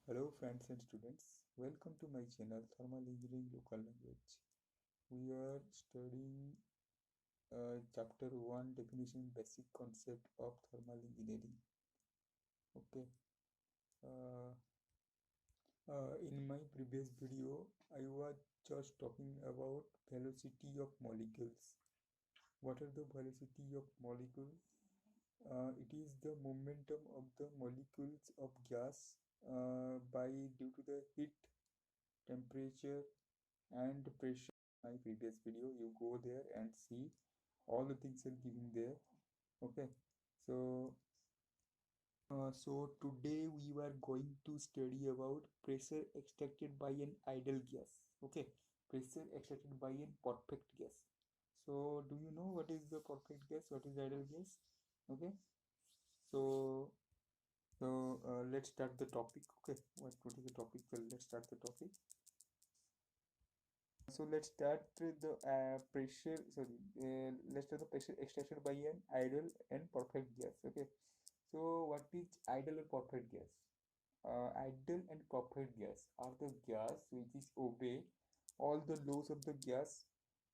Hello friends and students, welcome to my channel Thermal Engineering Local Language. We are studying chapter 1 definition basic concept of thermal engineering. Okay, uh, in my previous video I was just talking about velocity of molecules. What are the velocity of molecules? It is the momentum of the molecules of gas by due to the heat, temperature and pressure. My previous video, you go there and see all the things are given there. Okay, so today we were going to study about pressure extracted by an ideal gas. Okay, pressure extracted by a perfect gas. So do you know what is the perfect gas, what is ideal gas? Okay, so let's start the topic. Okay, what is the topic? Well, let's start the topic. So let's start with the pressure. Sorry, let's start the pressure extraction by an ideal and perfect gas. Okay. So what is ideal and perfect gas? Ideal and perfect gas are the gas which is obey all the laws of the gas,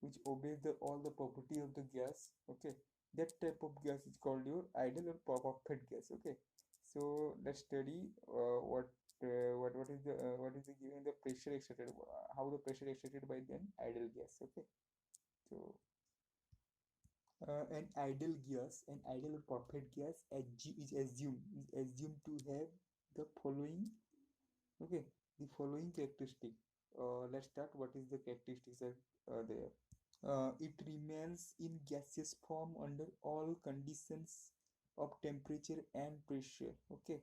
which obey the all the property of the gas. Okay. That type of gas is called your ideal or perfect gas. Okay. So let's study what is the given the pressure extracted, how the pressure extracted by the ideal gas. Okay, so an ideal or perfect gas is assumed to have the following. Okay, the following characteristic. Let's start. What is the characteristics are there? It remains in gaseous form under all conditions of temperature and pressure. Okay,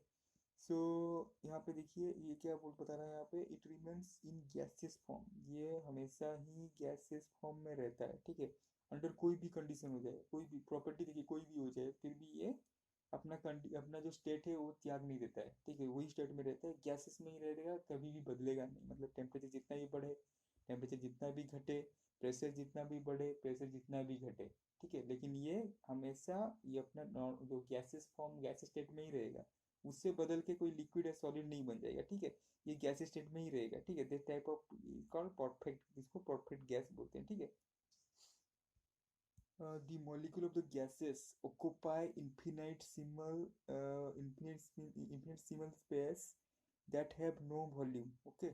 सो यहाँ पे देखिए ये क्या बोल बता रहा है यहाँ पे it remains in gaseous form, ये हमेशा ही गैसियस फॉर्म में रहता है. ठीक है, अंडर कोई भी कंडीशन हो जाए, कोई भी प्रॉपर्टी देखिए कोई भी हो जाए, फिर भी ये अपना जो स्टेट है वो त्याग नहीं देता है. ठीक है, वही स्टेट में रहता है, गैसेस में ही रहेगा, कभी भी बदलेगा नहीं. मतलब टेम्परेचर जितना भी बढ़े, टेम्परेचर जितना भी घटे, प्रेशर जितना भी बढ़े, प्रेशर जितना भी घटे, ठीक है, लेकिन ये हमेशा ये अपना जो गैसेस फॉर्म गैस स्टेट में ही रहेगा. उससे बदल के कोई लिक्विड या सॉलिड नहीं बन जाएगा. ठीक है, ये गैस स्टेट में ही रहेगा. ठीक है, this type of called perfect, जिसको परफेक्ट गैस बोलते हैं. ठीक है, the molecule of the gases occupy infinitesimal space that have no volume. Okay,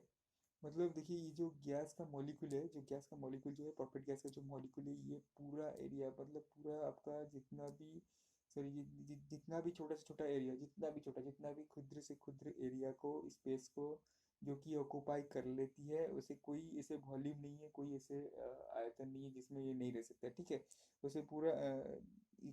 मतलब देखिए ये जो गैस का मॉलिक्यूल है, जो गैस का मॉलिक्यूल जो है, परफेक्ट गैस का जो मॉलिक्यूल है, ये पूरा एरिया, मतलब पूरा आपका जितना भी, सॉरी, जितना भी छोटा से छोटा एरिया, जितना भी क्षुद्र से क्षुद्र एरिया को, स्पेस को जो कि ऑक्यूपाई कर लेती है, उसे कोई ऐसे वॉल्यूम नहीं है, कोई ऐसे आयतन नहीं है जिसमें ये नहीं रह सकता. ठीक है, उसे पूरा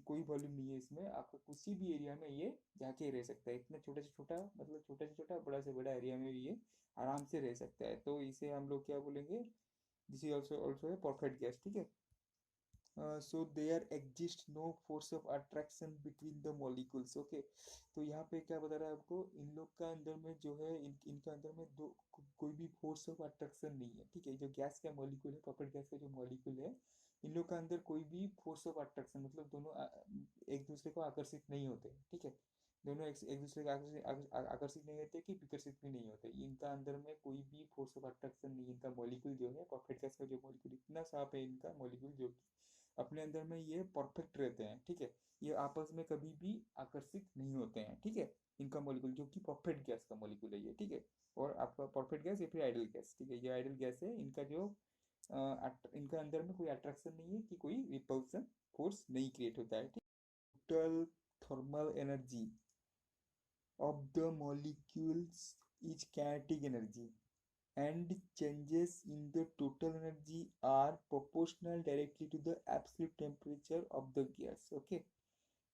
कोई वॉल्यूम नहीं है इसमें, आपका किसी भी एरिया में ये जाके रह सकता है. इतना छोटा से छोटा, मतलब छोटा से छोटा, बड़ा से बड़ा एरिया में भी ये आराम से रह सकता है. तो इसे हम लोग क्या बोलेंगे? दिस इज ऑल्सो ऑल्सो है परफेक्ट गैस. ठीक है, so there exist no force of attraction between the molecules. Okay, तो यहाँ पे क्या बता रहा है आपको, इन लोग का अंदर में जो है, इनका अंदर में दो कोई भी फोर्स ऑफ अट्रैक्शन नहीं है. ठीक है, जो गैस का मॉलिक्यूल है, परफेक्ट गैस का जो मॉलिक्यूल है, इन लोग का अंदर कोई भी फोर्स ऑफ अट्रैक्शन, मतलब दोनों एक दूसरे को आकर्षित नहीं होते. ठीक है, दोनों एक दूसरे को आकर्षित नहीं होते कि विकर्षित भी नहीं होते. इनका अंदर में कोई भी फोर्स ऑफ अट्रैक्शन नहीं. इनका मॉलिक्यूल जो है, परफेक्ट गैस का जो मॉलिक्यूल, इतना साफ है इनका मॉलिक्यूल, जो कि अपने अंदर में ये परफेक्ट रहते हैं. ठीक है, ये आपस में कभी भी आकर्षित नहीं होते हैं. ठीक है, इनका मॉलिक्यूल जो कि परफेक्ट गैस का मॉलिक्यूल है ये. ठीक है, और आपका परफेक्ट गैस या फिर आइडल गैस. ठीक है, ये आइडल गैस है. इनका जो इनका अंदर में कोई अट्रैक्शन नहीं है, कि कोई रिपल्सन फोर्स नहीं क्रिएट होता है. Total thermal energy of the molecules is kinetic energy, and changes in the total energy are proportional directly to the absolute temperature of the gas. Okay,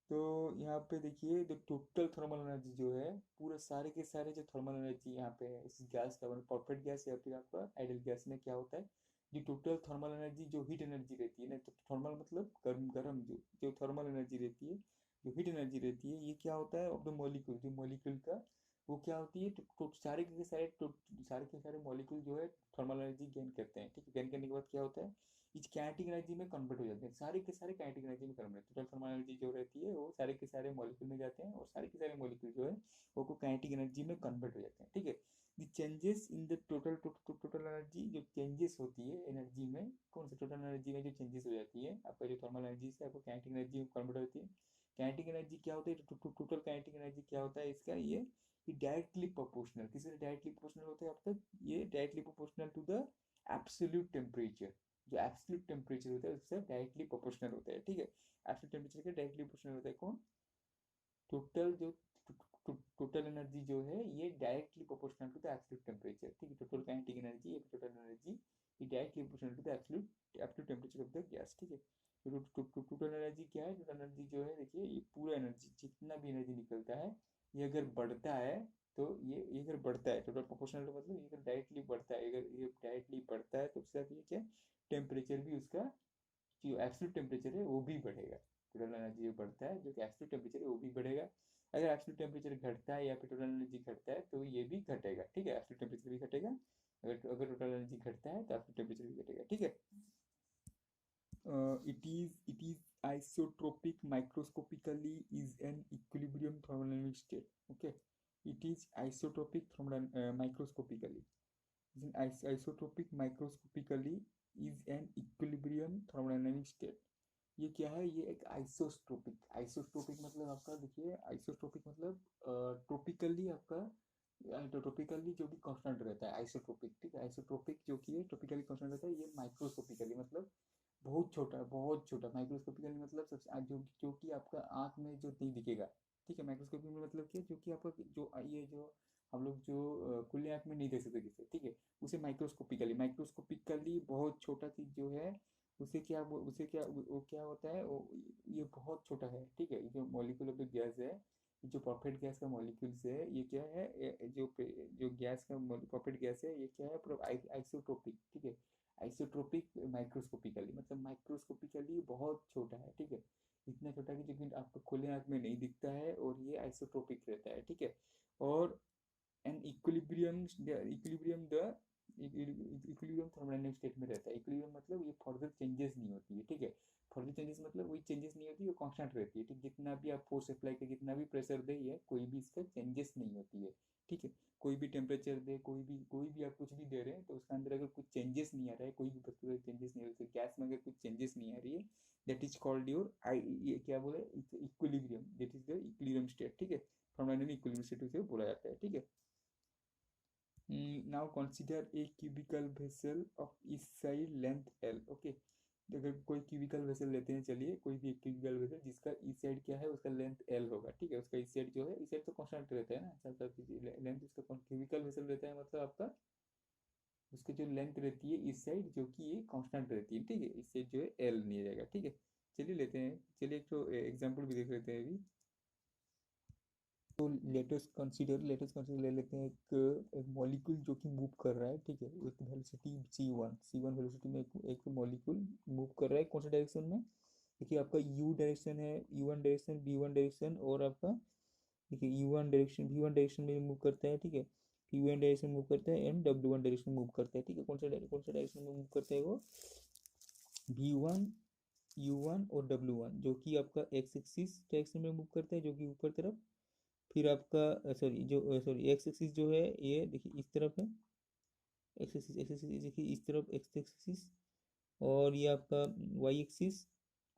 तो यहाँ पे देखिए, जो टोटल थर्मल एनर्जी जो है, पूरे सारे के सारे जो थर्मल एनर्जी यहाँ पे है इस गैस का, मतलब परफेक्ट गैस या फिर आपका आइडियल गैस में क्या होता है, जो टोटल थर्मल एनर्जी, जो हीट एनर्जी रहती है ना, तो थर्मल मतलब गर्म गर्म, जो थर्मल एनर्जी रहती है, जो हीट एनर्जी रहती है, ये क्या होता है, ऑफ द मॉलिक्यूल, जो मॉलिक्यूल का वो क्या होती है, सारे के सारे मॉलिक्यूल जो है थर्मल एनर्जी गेन करते हैं, ठीक है। गेन करने के बाद क्या होता है, इस काइनेटिक एनर्जी में कन्वर्ट हो जाते हैं, सारे के सारे काइनेटिक एनर्जी में कन्वर्ट, टोटल थर्मल एनर्जी जो रहती है वो सारे के सारे मॉलिक्यूल में जाते हैं, और सारे के सारे मॉलिक्यूल जो है वो काइनेटिक एनर्जी में कन्वर्ट हो जाते हैं, ठीक है। The changes in the total energy, जो चेंजेस होती है एनर्जी में, कौन सा टोटल एनर्जी में जो चेंजेस हो जाती है आपका, जो थर्मल एनर्जी से आपको काइनेटिक एनर्जी में कन्वर्ट होती है। काइनेटिक एनर्जी क्या होता है, टोटल काइनेटिक एनर्जी क्या होता है इसका, ये कि डायरेक्टली प्रोपोर्शनल, किसी से डायरेक्टली प्रोपोर्शनल होता है अब तक, ये directly proportional to the absolute temperature, जो एब्सोल्यूट टेम्परेचर होता है उससे डायरेक्टली प्रोपोर्शनल होता है, ठीक है। एब्सोल्यूट टेम्परेचर का डायरेक्टली प्रोपोर्शनल होता है कौन, टोटल जो टोटल एनर्जी जो है ये directly proportional to the absolute temperature, ठीक है। Total kinetic energy, total energy ये directly proportional to the absolute temperature of the gas, ठीक है। टोटल एनर्जी क्या है, टोटल एनर्जी जो है देखिए, ये पूरा एनर्जी जितना भी एनर्जी निकलता है, ये अगर बढ़ता है तो ये अगर बढ़ता है टोटल प्रोपोर्शनल, तो मतलब ये अगर डायरेक्टली बढ़ता है, अगर ये डायरेक्टली बढ़ता है तो उसके साथ ये क्या, टेम्परेचर भी उसका, जो एब्सोल्यूट टेम्परेचर है वो भी बढ़ेगा। टोटल एनर्जी जो बढ़ता है, जो कि एब्सोल्यूट टेम्परेचर है वो भी बढ़ेगा। अगर एब्सोल्यूट टेम्परेचर घटता है या फिर टोटल एनर्जी घटता है तो ये भी घटेगा, ठीक है। एब्सोल्यूट टेम्परेचर भी घटेगा, अगर टोटल एनर्जी घटता है तो एब्सोल्यूट टेम्परेचर भी घटेगा, ठीक है। it is isotropic microscopically is an equilibrium thermodynamic state, okay. It is isotropic microscopically is an isotropic microscopically is an equilibrium thermodynamic state। ये क्या है, ये एक आइसोट्रोपिक, आइसोट्रोपिक मतलब आपका देखिए, आइसोट्रोपिक मतलब ट्रोपिकली आपका, ट्रोपिकली जो भी कांस्टेंट रहता है आइसोट्रोपिक, ठीक है। आइसोट्रोपिक जो कि है ट्रोपिकली कांस्टेंट रहता है, ये माइक्रोस्कोपिकली मतलब बहुत छोटा, बहुत छोटा। माइक्रोस्कोपिकली मतलब सबसे जो कि आपका आँख में जो नहीं दिखेगा, ठीक है। माइक्रोस्कोपिक में मतलब क्या, जो कि आपका जो ये जो हम लोग जो खुले आँख में नहीं देख सकते किसे, ठीक है, उसे माइक्रोस्कोपिकली बहुत छोटा चीज़ जो है, वो क्या होता है वो, ये बहुत छोटा है, ठीक है। जो मॉलिक्यूल ऑफ द गैस है, जो परफेक्ट गैस का मॉलिक्यूल्स है, ये क्या है, जो गैस का परफेक्ट गैस है, ये क्या है, पूरा आइसोट्रोपिक, ठीक है। आइसोट्रोपिक माइक्रोस्कोपिकली मतलब माइक्रोस्कोपिकली बहुत छोटा है, ठीक है। इतना छोटा कि जो कि आपको खुले आँख में नहीं दिखता है, और ये आइसोट्रोपिक रहता है, ठीक है। और and equilibrium the equilibrium thermodynamic state में रहता है। इक्विलिब्रियम मतलब ये फर्दर चेंजेस नहीं होती है, ठीक है। फर्दर चेंजेस मतलब वही चेंजेस नहीं होती है, वो कांस्टेंट रहती है, ठीक। जितना भी आप फोर्स अप्लाई करें, जितना भी प्रेशर दे, ये कोई भी इसका चेंजेस नहीं होती है, ठीक है। कोई भी टेम्परेचर दे, कोई भी आप कुछ भी दे रहे हैं, तो उसके अंदर अगर कुछ चेंजेस नहीं आ रहा है, कोई भी वस्तु में चेंजेस नहीं आ रही है, गैस में अगर कुछ चेंजेस नहीं आ रही है, दैट इज कॉल्ड योर आई, ये क्या बोले, equilibrium, that is the equilibrium state, ठीक है। थर्मोडायनेमिक इक्विलिब्रियम स्टेट उसे बोला जाता है, ठीक है। Now consider a cubical vessel of इस साइड लेंथ L, ओके। तो अगर कोई क्यूबिकल वेसल लेते हैं, चलिए कोई भी क्यूबिकल वेसल जिसका इस साइड क्या है, उसका लेंथ L होगा, ठीक है। उसका इस साइड जो है, इस साइड तो कांस्टेंट रहता है ना, सब लेंथ उसका, क्यूबिकल वेसल रहता है मतलब आपका, उसकी जो लेंथ रहती है इस साइड, जो कि ये कांस्टेंट रहती है, ठीक है। इस साइड जो है L लिया जाएगा, ठीक है। चलिए लेते हैं, चलिए एक तो एग्जाम्पल भी देख लेते हैं अभी। तो लेटेस्ट कंसीडर ले लेते हैं एक मॉलिक्यूल जो कि मूव कर रहा है, ठीक है। एक वेलोसिटी c1 वेलोसिटी में एक मॉलिक्यूल मूव कर रहा है, कौन सा डायरेक्शन में, देखिए आपका u डायरेक्शन है, u1 डायरेक्शन, v1 डायरेक्शन, और आपका देखिए v1 डायरेक्शन में मूव करता है, ठीक है। u1 डायरेक्शन मूव करता है एंड w1 डायरेक्शन मूव करता है, ठीक है। कौन सा डायरेक्शन में मूव करता है वो, v1, u1 और w1, जो कि आपका एक्स एक्सिस डायरेक्शन में मूव करता है, जो कि ऊपर तरफ। फिर आपका सॉरी एक्स एक्सिस जो है ये देखिए इस तरफ है, एक्स एक्सिस देखिए इस तरफ एक्स एक्सिस, और ये आपका वाई एक्सिस,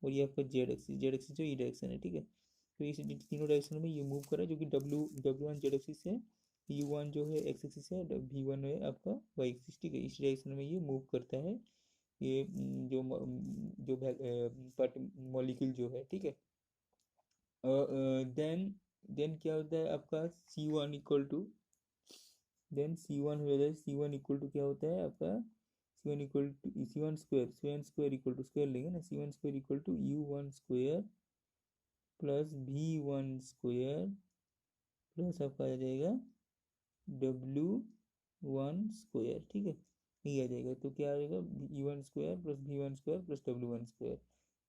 और ये आपका जेड एक्सिस जो ये डायरेक्शन है, ठीक है। तो इस तीनों डायरेक्शन में ये मूव कर रहा है, जो कि डब्ल्यू वन जेड एक्सिस है, यू वन जो है एक्स एक्सिस है, वी वन है आपका वाई एक्सिस, ठीक है। इस डायरेक्शन में ये मूव करता है, ये जो पार्ट मॉलिक्यूल जो है, ठीक है। देन देन क्या होता है आपका C one equal to, then C one हो जाए, सी वन इक्वल टू क्या होता है आपका, C one square equal to square लेंगे ना, C one square equal to u1 square plus v1 square plus आपका आ जाएगा w1 स्क्वायर, ठीक है। ये आ जाएगा, तो क्या आ जाएगा, u1 square plus v1 square plus w1 square.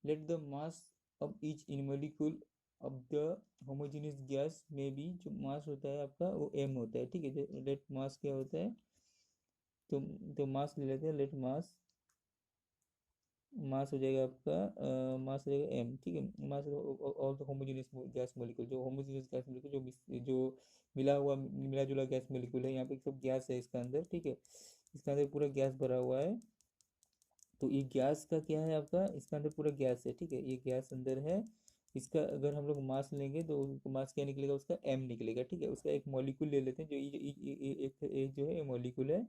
Let the mass of each in molecule अब द होमोजेनियस गैस में भी जो मास होता है आपका वो m होता है, ठीक है। तो लेट मास क्या होता है, तो मास ले लेते हैं, लेट मास, मास हो जाएगा आपका मास हो जाएगा m, ठीक है। Mass all the homogeneous gas molecule, जो होमोजेनियस गैस मॉलिक्यूल जो मिला हुआ मिला जुला गैस मॉलिक्यूल है, यहाँ पे सब गैस है इसका अंदर, ठीक है। इसके अंदर पूरा गैस भरा हुआ है। तो ये गैस का क्या है आपका, इसका अंदर पूरा गैस है, ठीक है। ये गैस अंदर है। इसका अगर हम लोग मास लेंगे तो मास क्या निकलेगा, उसका m निकलेगा, ठीक है। उसका एक मॉलिक्यूल ले लेते हैं, जो एक जो है मॉलिक्यूल है।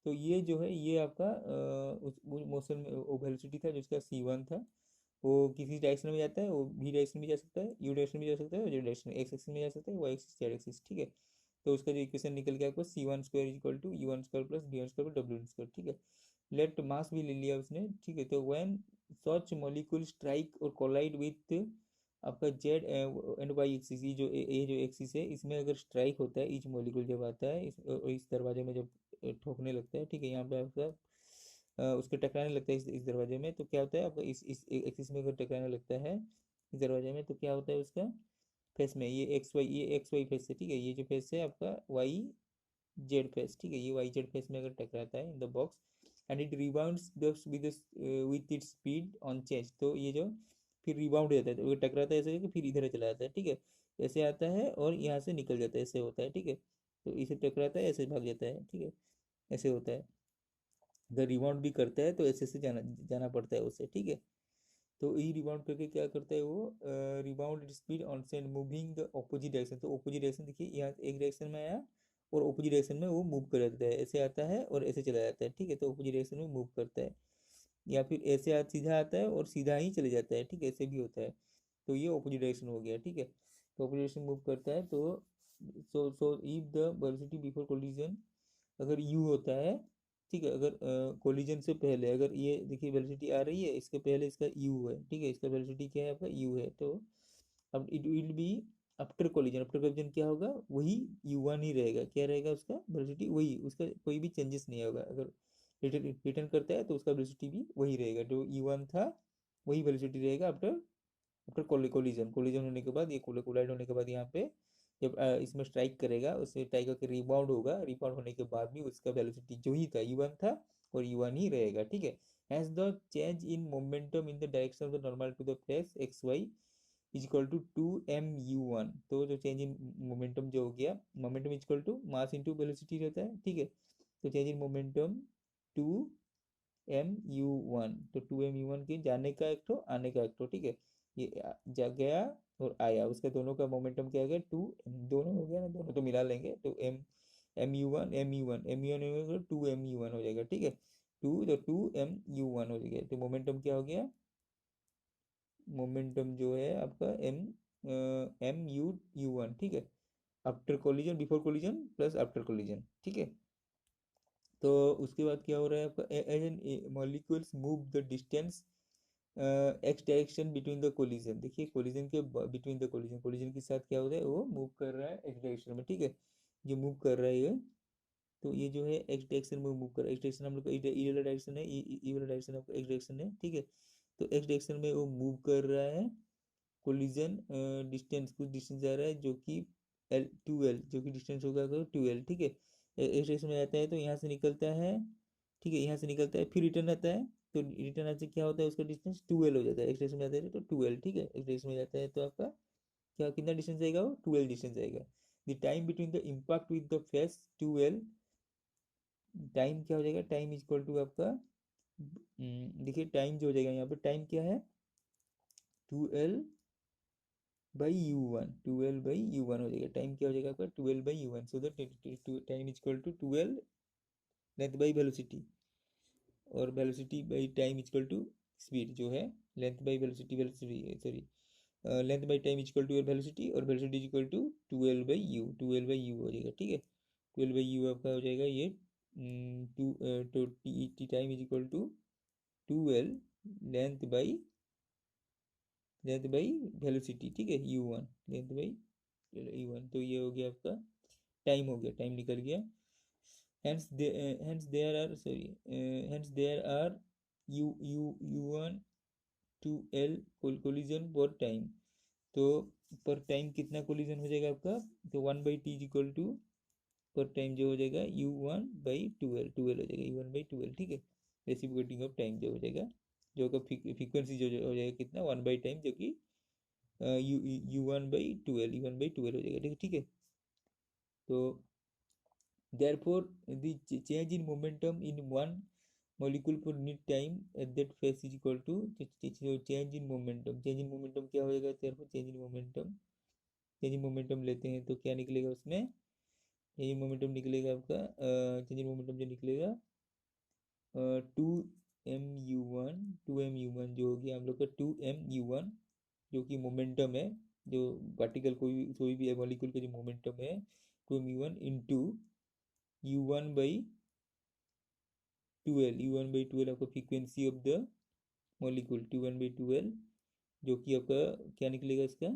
तो ये जो है ये आपका उस मोशन में वो वेलोसिटी था जो उसका c1 था। वो किसी डायरेक्शन में जाता है, वो v डायरेक्शन में जा सकता है, u डायरेक्शन में जा सकता है, और z डायरेक्शन x एक्सिस में जा सकता है, y एक्सिस z एक्सिस, ठीक है। तो उसका जो इक्वेशन निकल गया आपको c1 square equal to u1 square plus v1 square w1 square, ठीक है। लेट मास भी ले लिया उसने, ठीक है। तो व्हेन सच मॉलिक्यूल स्ट्राइक और कोलाइड विथ आपका जेड एंड वाई एक्सिस, ये जो एक्सिस है इसमें अगर स्ट्राइक होता है, ईच मॉलिक्यूल जब आता है इस दरवाजे में जब ठोकने लगता है, ठीक है। यहाँ पे आपका उसके टकराने लगता है इस दरवाजे में, तो क्या होता है आपका इस एक्सिस में अगर टकराने लगता है इस दरवाजे में, तो क्या होता है उसका फेस में, ये एक्स वाई फेस है, ठीक है। ये जो फेस है आपका वाई जेड फेस, ठीक है। ये वाई जेड फेस में अगर टकराता है in the box and it rebounds with its speed on change, तो ये जो फिर रिबाउंड हो जाता है, तो अगर टकराता है ऐसे कि फिर इधर चला जाता है, ठीक है। ऐसे आता है और यहाँ से निकल जाता है, ऐसे होता है, ठीक है। तो इसे टकराता है, ऐसे भाग जाता है, ठीक है। ऐसे होता है। अगर रिबाउंड भी करता है तो ऐसे से जाना जाना पड़ता है उससे, ठीक है। तो ई रिबाउंड करके क्या करता है वो, rebound speed on send moving the opposite direction, तो ऑपोजिट डायरेक्शन देखिए, यहाँ एक डायरेक्शन में आया और ऑपोजिट डायरेक्शन में वो मूव कर जाता है, ऐसे आता है और ऐसे चला जाता है, ठीक है। तो ऑपोजिट डायरेक्शन में मूव करता है, या फिर ऐसे सीधा आता है और सीधा ही चले जाता है, ठीक है। ऐसे भी होता है। तो ये ऑपोजिट डायरेक्शन हो गया, ठीक है। तो ऑपोजिट डायरेक्शन मूव करता है, तो so if the velocity before collision, अगर u होता है, ठीक है। अगर कोलिजन से पहले अगर ये देखिए वेलोसिटी आ रही है, इसके पहले इसका u है, ठीक है। इसका वेलोसिटी क्या है आपका u है, तो अब it will be after collision, after collision क्या होगा, वही u1 ही रहेगा, क्या रहेगा उसका वेलोसिटी वही, उसका कोई भी चेंजेस नहीं होगा। अगर रिटर्न रिटर्न करता है तो उसका वेलोसिटी भी वही रहेगा, जो u1 था वही वेलोसिटी रहेगा आफ्टर आफ्टर कोलिजन, कोलिजन होने के बाद, ये कोलाइड होने के बाद यहाँ पे जब इसमें स्ट्राइक करेगा, उससे स्ट्राइक करके रिबाउंड होगा, रिबाउंड होने के बाद भी उसका वेलोसिटी जो ही था u1 था और u1 ही रहेगा, ठीक है। Has the change in momentum in the direction of the normal to the face X Y is equal to 2m u1, तो जो चेंज इन मोमेंटम जो हो गया, momentum is equal to mass into velocity रहता है, ठीक है। तो change in momentum 2m u1, तो 2m u1 के जाने का एक ठो आने का एक ठो, ठीक है। ये जा गया और आया, उसका दोनों का मोमेंटम क्या आ गया, 2m, दोनों हो गया ना, दोनों तो मिला लेंगे, तो m u1 2m u1 हो जाएगा, ठीक है। टू तो 2m u1 हो जाएगा, तो मोमेंटम क्या हो गया, मोमेंटम जो है आपका m u1, ठीक है। After collision, before collision plus after collision, ठीक है। तो उसके बाद क्या हो रहा है आपका, as N molecules move the distance X direction between the collision, देखिए कोलिजन के बिटवीन द कोलिजन, कोलिजन के साथ क्या हो रहा है, वो मूव कर रहा है एक्स डायरेक्शन में, ठीक है। ये मूव कर रहा है ये, तो ये जो है एक्स डायरेक्शन में मूव कर रहा है, एक्स डायरेक्शन हम लोग का ई वाला डायरेक्शन है, ई वाला डायरेक्शन आपका एक्स डायरेक्शन है, ठीक है। तो एक्स डायरेक्शन में वो मूव कर रहा है। कोलिजन डिस्टेंस, कुछ डिस्टेंस जा रहा है जो कि L2L, जो कि डिस्टेंस होगा 2L, ठीक है। एक स्टेशन में जाता है तो यहाँ से निकलता है, ठीक है। यहाँ से निकलता है फिर रिटर्न आता है, तो रिटर्न आने से क्या होता है, उसका डिस्टेंस 2L हो जाता है। एक स्टेशन में जाता है तो 2L, ठीक है। एक स्टेशन में जाता है तो आपका क्या, कितना डिस्टेंस जाएगा, वो 2L डिस्टेंस जाएगा। The time between the impact with the face 2L, time क्या हो जाएगा, टाइम इज इक्वल टू आपका देखिए टाइम जो हो जाएगा यहाँ पे, टाइम क्या है, 2L/u1, 2L/u1 हो जाएगा। टाइम क्या हो जाएगा आपका, 2L/u1, so that time is equal to 2L length by velocity, और velocity by time is equal to speed जो है, length by velocity, velocity sorry, length by time is equal to velocity, और velocity is equal to 2L/u, 2L/u हो जाएगा, ठीक है। 2L/u आपका हो जाएगा ये टू, तो T time is equal to 2L length by velocity, ठीक है, u1 लेंथ बाई u1, तो ये हो गया आपका टाइम, हो गया टाइम निकल गया। Hence there are u1 to L collision for time, तो पर टाइम कितना कोलिजन हो जाएगा आपका, तो 1/t इज इक्वल टू पर टाइम जो हो जाएगा u1/12 हो जाएगा, u1/12, ठीक है। रेसिप्रोकेटिंग ऑफ टाइम जो हो जाएगा, जो का फ्रीक्वेंसी जो हो जाएगा कितना 1/टाइम, जो कि u1/12 हो जाएगा, ठीक है। तो therefore the change in momentum in one molecule per unit time at that phase is equal to change in momentum क्या हो जाएगा, therefore change in momentum लेते हैं तो क्या निकलेगा उसमें, change in momentum निकलेगा आपका change in momentum जो निकलेगा 2mu1 जो हो गया हम लोग का 2mu1, जो कि मोमेंटम है, जो पार्टिकल कोई भी मॉलिक्यूल का जो मोमेंटम है 2mu1 इंटू u1/12 आपका फ्रीक्वेंसी ऑफ द मॉलिक्यूल 2 1/12, जो कि आपका क्या निकलेगा इसका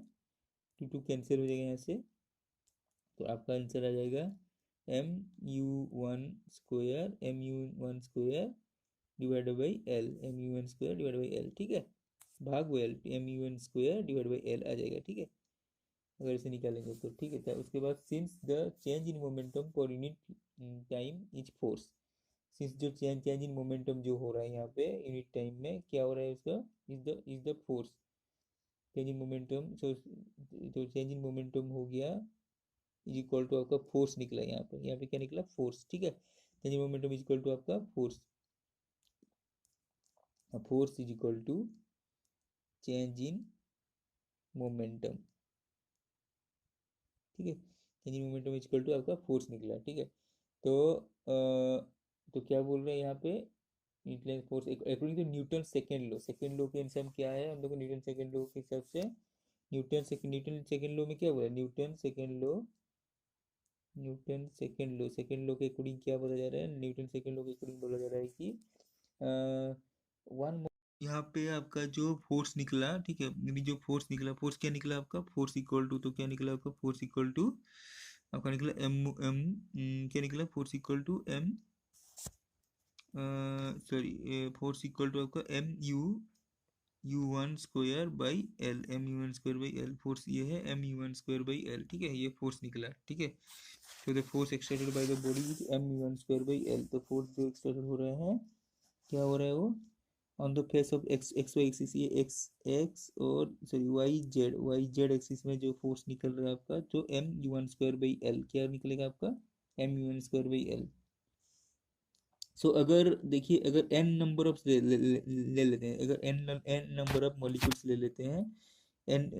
2 कैंसिल हो जाएगा यहाँ से, तो आपका आंसर आ जाएगा mu1 square divided by L, mu1 square divided by L, ठीक है, भाग वो L, mu1 square divided by L आ जाएगा, ठीक है, अगर इसे निकालेंगे तो, ठीक है। उसके बाद since the change in momentum per unit time is force, since जो चेंज इन मोमेंटम जो हो रहा है यहाँ पे यूनिट टाइम में क्या हो रहा है उसका, is the force, change in momentum, तो चेंज इन मोमेंटम हो गया इज इक्वल टू आपका फोर्स निकला, यहाँ पे क्या निकला फोर्स, ठीक है। Change in momentum is equal to आपका force, force is equal to change in momentum, ठीक है। Change in momentum is equal to आपका फोर्स निकला, ठीक है। तो क्या बोल रहे हैं यहाँ पे, Newton force according to Newton second law के अनुसार हम क्या है हम लोग को न्यूटन सेकेंड लो के हिसाब से, न्यूटन सेकेंड लो में क्या बोला, न्यूटन सेकेंड लो के अकॉर्डिंग क्या बोला जा रहा है, न्यूटन सेकेंड लो के अकॉर्डिंग बोला जा रहा है कि वन, यहाँ पे आपका जो फोर्स निकला, ठीक है, जो फोर्स निकला, फोर्स क्या निकला आपका, फोर्स इक्वल टू, तो क्या निकला आपका फोर्स इक्वल टू आपका निकला क्या निकला, force equal to force equal to आपका mu1 square by L, mu1 square by L, force ये है mu1 स्क्वायर बाई एल, ठीक है, ये फोर्स निकला, ठीक है। तो the force exerted by the body is mu1 square by L, तो फोर्स जो एक्सर्टेड हो रहा है क्या हो रहा है वो on the face of X Y axis, ये एक्स और वाई जेड एक्सिस में जो फोर्स निकल रहा है आपका, जो mu1 स्क्वायर बाई एल क्या निकलेगा आपका mu1 स्क्वायर बाई एल। सो अगर देखिए, अगर n नंबर ऑफ ले लेते हैं, अगर n नंबर ऑफ मॉलिक्यूल्स ले लेते हैं, n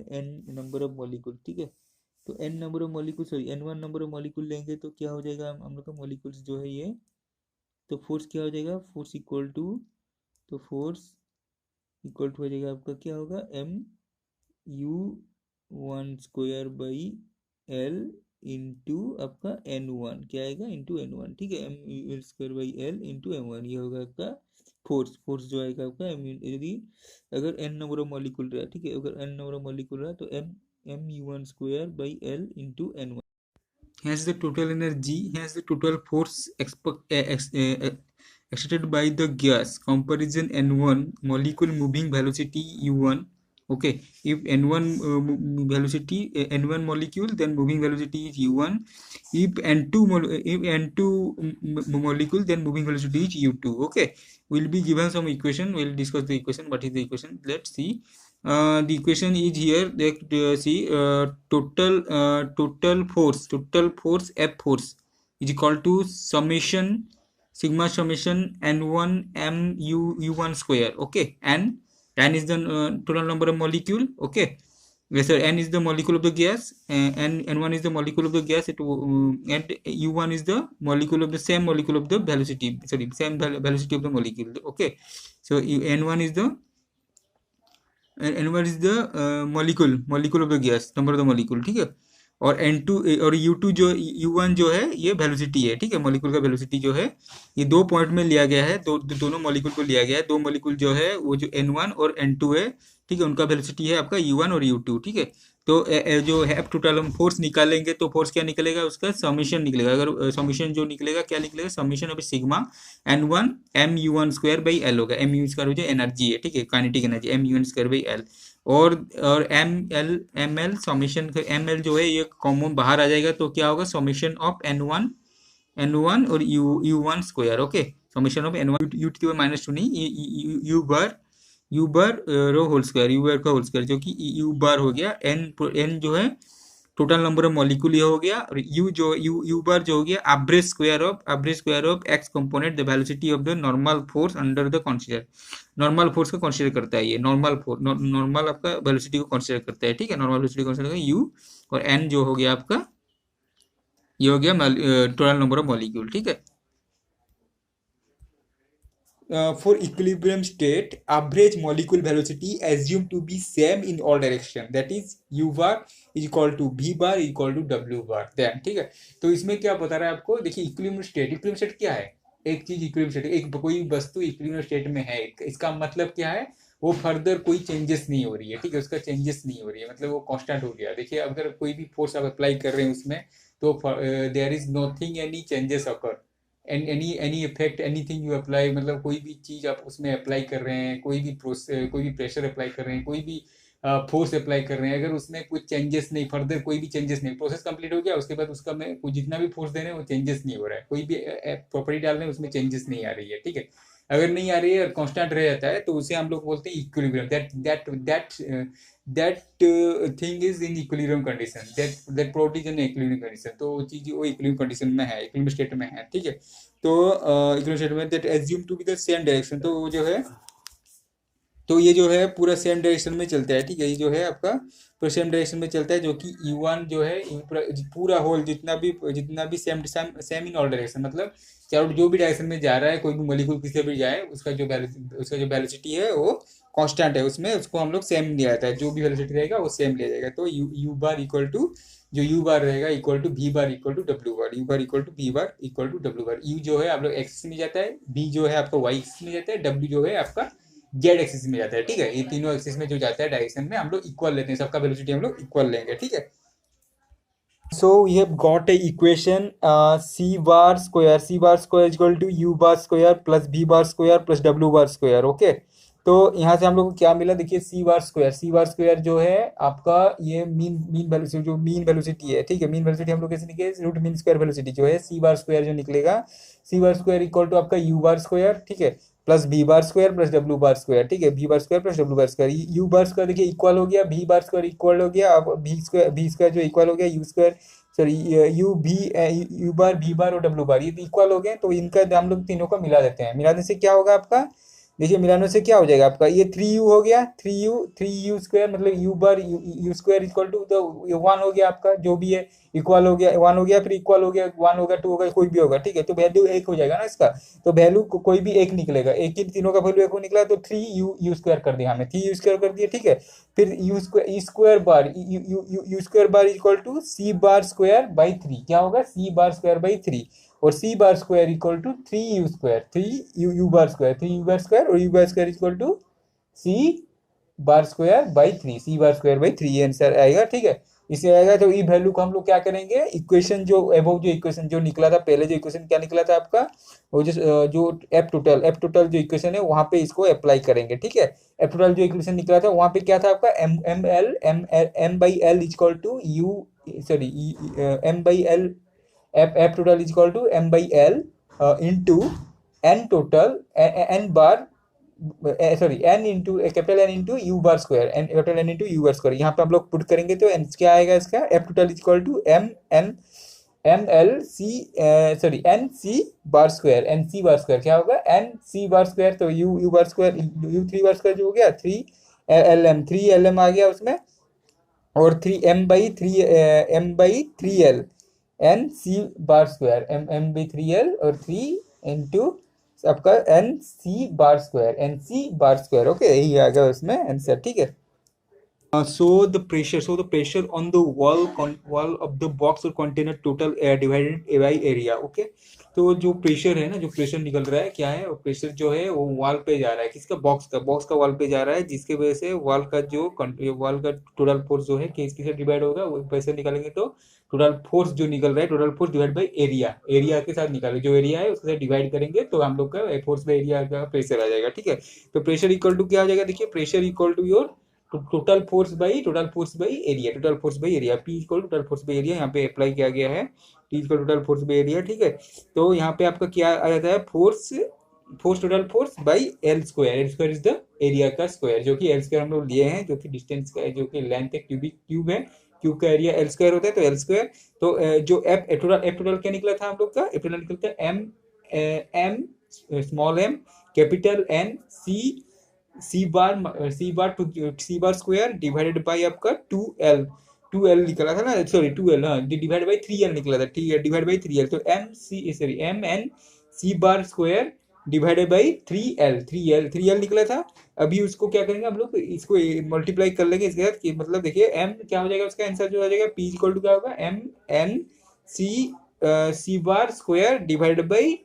नंबर ऑफ मॉलिक्यूल, ठीक है, तो n number of molecule n1 number of molecule लेंगे तो क्या हो जाएगा हम लोग का मॉलिक्यूल्स जो है ये, तो फोर्स क्या हो जाएगा, फोर्स इक्वल टू, तो फोर्स इक्वल टू हो जाएगा आपका क्या होगा mu1 square by L into आपका n1 क्या आएगा इंटू n1, ठीक है, mu square by L into m1, ये होगा आपका फोर्स जो आएगा आपका यदि अगर n नंबर ऑफ मॉलिक्यूल रहा, ठीक है, अगर n नंबर ऑफ मॉलिक्यूल रहा तो mu1 square by L into n1, hence the total energy, hence the total force exerted by the gas comparison n1 molecule moving velocity u1, okay, if n1 velocity n1 molecule, then moving velocity is u1, if n2 molecule, then moving velocity is u2, okay. Will be given some equation, we'll discuss the equation. What is the equation, let's see. The equation is here that see total force F force is equal to sigma summation n1 mu1 square, okay, and n is the total number of molecule, okay, yes sir, n is the molecule of the gas and n1 is the molecule of the gas, and u1 is the molecule of the same molecule of the velocity, same velocity of the molecule, okay. So n1 is the molecule of the gas, number of the molecule, ठीक है, और n2 और u2 जो u1 जो है ये velocity है, ठीक है, मॉलिक्यूल का वेलोसिटी जो है ये दो पॉइंट में लिया गया है, दोनों मॉलिक्यूल को लिया गया है, दो मॉलिक्यूल जो है वो जो n1 और n2 है, ठीक है, उनका वेलोसिटी है आपका u1 और u2, ठीक है। तो जो है टोटल हम फोर्स निकालेंगे तो फोर्स क्या निकलेगा, उसका समीशन निकलेगा। अगर समीशन जो निकलेगा क्या निकलेगा, summation of sigma N1 mu1 square by L होगा। एम यू स्क्वायर हो जाए एनर्जी है, ठीक है, kinetic energy mu1 square by L. और M L summation M L जो है ये कॉमन बाहर आ जाएगा, तो क्या होगा, समीशन ऑफ N1 और U1 square. Okay, summation of N1 U two minus 2 नहीं, यू बार रो होल स्क्वायर, यू बार का होल स्क्वायर, जो कि यू बार हो गया। एन जो है टोटल नंबर ऑफ मॉलिक्यूल ये हो गया, और यू बार जो हो गया average square of x component the velocity of the normal force under the consider. Normal force को कंसीडर करता है ये, नॉर्मल आपका वेलोसिटी को कंसीडर करता है, ठीक है, नॉर्मल वेलोसिटी को कंसीडर यू। और एन जो हो गया आपका, ये हो गया टोटल नंबर ऑफ मॉलिक्यूल, ठीक है। For equilibrium state, average molecule velocity assumed to be same in all direction, that is u bar is equal to v bar is equal to w bar। then ठीक है, तो इसमें क्या बता रहा है आपको, देखिए इक्विलिब्रियम स्टेट क्या है, एक चीज इक्विलिब्रियम स्टेट, एक कोई वस्तु इक्विलिब्रियम स्टेट में है, इसका मतलब क्या है, वो फर्दर कोई चेंजेस नहीं हो रही है, ठीक है, उसका चेंजेस नहीं हो रही है, मतलब वो कांस्टेंट हो गया। देखिए अगर कोई भी फोर्स आप अप्लाई कर रहे हैं उसमें, तो there is nothing any changes occur, any effect anything you apply, मतलब कोई भी चीज़ आप उसमें अप्लाई कर रहे हैं, कोई भी प्रेशर अप्लाई कर रहे हैं, कोई भी फोर्स अप्लाई कर रहे हैं, अगर उसमें कुछ चेंजेस नहीं, फर्दर कोई भी चेंजेस नहीं, प्रोसेस कंप्लीट हो गया, उसके बाद उसका में जितना भी फोर्स दे रहे हैं वो चेंजेस नहीं हो रहा है, कोई भी प्रॉपर्टी डाल रहे हैं उसमें चेंजेस नहीं आ रही है, ठीक है। अगर नहीं आ रही है और कांस्टेंट रह जाता है, तो उसे हम लोग बोलते हैं equilibrium. That thing is in equilibrium condition, that property is in equilibrium condition, तो वो चीज वो इक्विलिब्रियम कंडीशन में है, इक्विलिब्रियम स्टेट में है, ठीक है। तो इक्विलिब्रियम स्टेट में that assume to be the same direction, तो वो जो है, तो ये जो है पूरा सेम डायरेक्शन में चलता है, ठीक है, ये जो है आपका पूरा सेम डायरेक्शन में चलता है, जो कि U1 जो है पूरा होल जितना भी same same in all direction, मतलब चारों जो भी डायरेक्शन में जा रहा है, कोई भी मॉलिक्यूल किसी भी जाए, उसका जो वेलोसिटी है वो कांस्टेंट है, उसमें उसको हम लोग सेम लिया जाता है, जो भी वेलोसिटी रहेगा वो सेम लिया जाएगा। तो यू बार इक्वल टू, जो यू बार रहेगा equal to V bar equal to W bar, U bar equal to V bar equal to W bar. U जो है आप लोग एक्सिस में जाता है, वी जो है आपका वाई एक्सिस में जाता है, डब्ल्यू जो है आपका जेड एक्सिस में जाता है, ठीक है। ये तीनों एक्सिस में जो जाता है डायरेक्शन में हम लोग इक्वल लेते हैं, सबका वेलोसिटी हम लोग इक्वल लेंगे, ठीक है। So we have got a equation c bar square is equal to u bar square plus v bar square plus w bar square। Okay, तो यहाँ से हम लोग को क्या मिला, देखिए c bar square जो है आपका ये मीन वेलोसिटी, जो मीन वेलोसिटी है, ठीक है, मीन वेलोसिटी हम लोग कैसे निकले, रूट मीन स्क्वायर वेलोसिटी जो है c bar square जो निकलेगा, c bar square equal to आपका u bar square, ठीक है, plus v bar square plus w bar square, ठीक है, v bar square plus w bar square, u bar square देखिए इक्वल हो गया, v bar square इक्वल हो गया, अब v स्क्वायर जो इक्वल हो गया u square, sorry U bar V bar और डब्ल्यू बार, ये इक्वल हो गए, तो इनका हम लोग तीनों को मिला देते हैं। मिलाने से क्या होगा आपका, देखिए मिलाने से क्या हो जाएगा आपका, ये 3u हो गया, 3u स्क्वायर, मतलब U bar U square equal to तो 1 हो गया आपका, जो भी है इक्वल हो गया, 1 हो गया, फिर इक्वल हो गया, 1 होगा, 2 होगा, कोई भी होगा, ठीक है, तो वैल्यू 1 हो जाएगा ना इसका, तो वैल्यू कोई भी एक निकलेगा, एक ही तीनों का वैल्यू 1 निकला, तो 3u स्क्वायर कर दिया हमने, 3u स्क्वायर कर दिया, ठीक है। फिर U square bar U square bar equal to C bar square by 3, क्या होगा, सी बार स्क्वायर बाई 3, और C bar square equal to 3u square, 3u bar square, 3u bar square, और u bar square equal to C bar square by 3, C bar square by 3, ये answer आएगा, ठीक है। इसे आएगा, तो ई value को हम लोग क्या करेंगे, इक्वेशन जो एबव जो इक्वेशन जो निकला था पहले, जो इक्वेशन क्या निकला था आपका, वो जो एफ टोटल जो इक्वेशन है वहां पे इसको अप्लाई करेंगे, ठीक है। एफ टोटल जो इक्वेशन निकला था वहां पे क्या था आपका, M by L equal to U, sorry M by L, F total equal to M by L into N total, N bar, sorry N into capital N into U bar square, N capital N into U bar square, यहाँ पे हम लोग put करेंगे तो N क्या आएगा इसका, F total equal to M L C, sorry N C bar square, N C bar square क्या होगा, एन सी बार स्क्वायर, तो U bar square, U 3 bar square जो हो गया 3 एल एम आ गया उसमें, और 3 M by 3 L N C bar square, M by 3 L और 3 इंटू आपका N C bar square, okay, यही आ गया उसमें आंसर, ठीक है। So the pressure on the wall of the box or container total air divided by area. Okay, तो जो प्रेशर है ना, जो प्रेशर निकल रहा है क्या है, वो प्रेशर जो है वो वॉल पे जा रहा है, किसका, बॉक्स का वॉल पे जा रहा है, जिसके वजह से वॉल का टोटल फोर्स जो है किसके डिवाइड होगा, वो प्रेशर निकालेंगे तो टोटल फोर्स जो निकल रहा है, total force divide by area के साथ निकालेंगे, जो एरिया है उसके साथ डिवाइड करेंगे तो हम लोग का फोर्स बाई एरिया का प्रेशर आ जाएगा। ठीक है, तो प्रेशर इक्वल टू क्या हो जाएगा, देखिए pressure equal to your total force by area, P equal total force by area यहाँ पे अप्लाई किया गया है, T equal total force by area. ठीक है, तो यहाँ पे आपका क्या आ जाता है, force total force by L square is the area का स्क्वायर, जो कि एल स्क्वायर हम लोग लिए हैं, जो कि डिस्टेंस का है, जो कि लेंथ है, क्यूब है, क्यूब का एरिया एल स्क्वायर होता है, तो एल स्क्वायर। तो जो एफ टोटल क्या निकला था हम लोग का, एफ टोटल निकलता है M small M capital N C bar square divided by आपका 2L निकला था ना, सॉरी 2L, हाँ, डिवाइड बाई 3L निकला था। ठीक है, डिवाइड बाई 3L, तो M N C bar square divided by 3L निकला था। अभी उसको क्या करेंगे हम लोग, इसको मल्टीप्लाई कर लेंगे इसके साथ, मतलब देखिए एम क्या हो जाएगा, उसका आंसर जो आ जाएगा पी इक्वल टू क्या होगा, M N C bar square divided by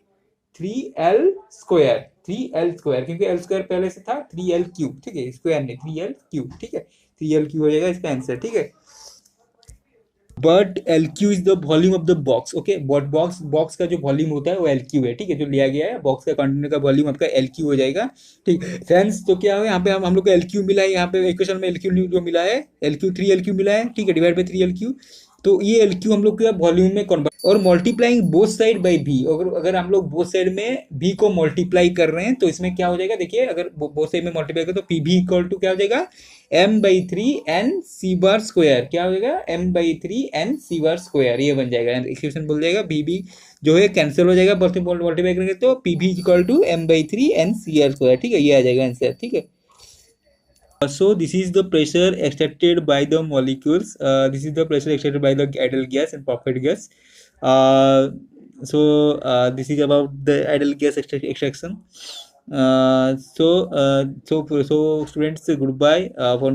3L square, क्योंकि एल स्क्वायर पहले से था 3L क्यूब। ठीक है, स्क्वायर नहीं, 3L क्यूब। ठीक है, 3L क्यूब हो जाएगा इसका आंसर। ठीक है, but L Q is the volume of the box. Okay, but box का जो वॉल्यूम होता है वो एल क्यू है। ठीक है, जो लिया गया है बॉक्स का कंटेनर का वॉल्यूम आपका एल क्यू हो जाएगा। ठीक, फ्रेंड्स, तो क्या है यहाँ पे हम लोग को एल क्यू मिला है, यहाँ पे इक्वेशन में एल क्यू जो मिला है, एल क्यू 3L मिला है। ठीक है, डिवाइड बाई 3L, तो ये एल क्यू हम लोग का वॉल्यूम में कन्वर्ट, और मल्टीप्लाइंग बोथ साइड बाई भी, अगर हम लोग बोथ साइड में भी को मल्टीप्लाई कर रहे हैं तो इसमें क्या हो जाएगा, देखिए अगर बोथ साइड में मल्टीप्लाई करें तो पी भी इक्वल टू क्या हो जाएगा, m/3 n c² क्या हो जाएगा, m/3 n c², ये बन जाएगा, इक्वेशन बोल जाएगा। भी जो है कैंसिल हो जाएगा, मल्टीप्लाई करेंगे तो पी भी equal to m/3 n c²। ठीक है, ये आ जाएगा आंसर। ठीक है, so this is the pressure extracted by the molecules, this is the pressure extracted by the ideal gas and perfect gas. This is about the ideal gas extraction. So students, goodbye for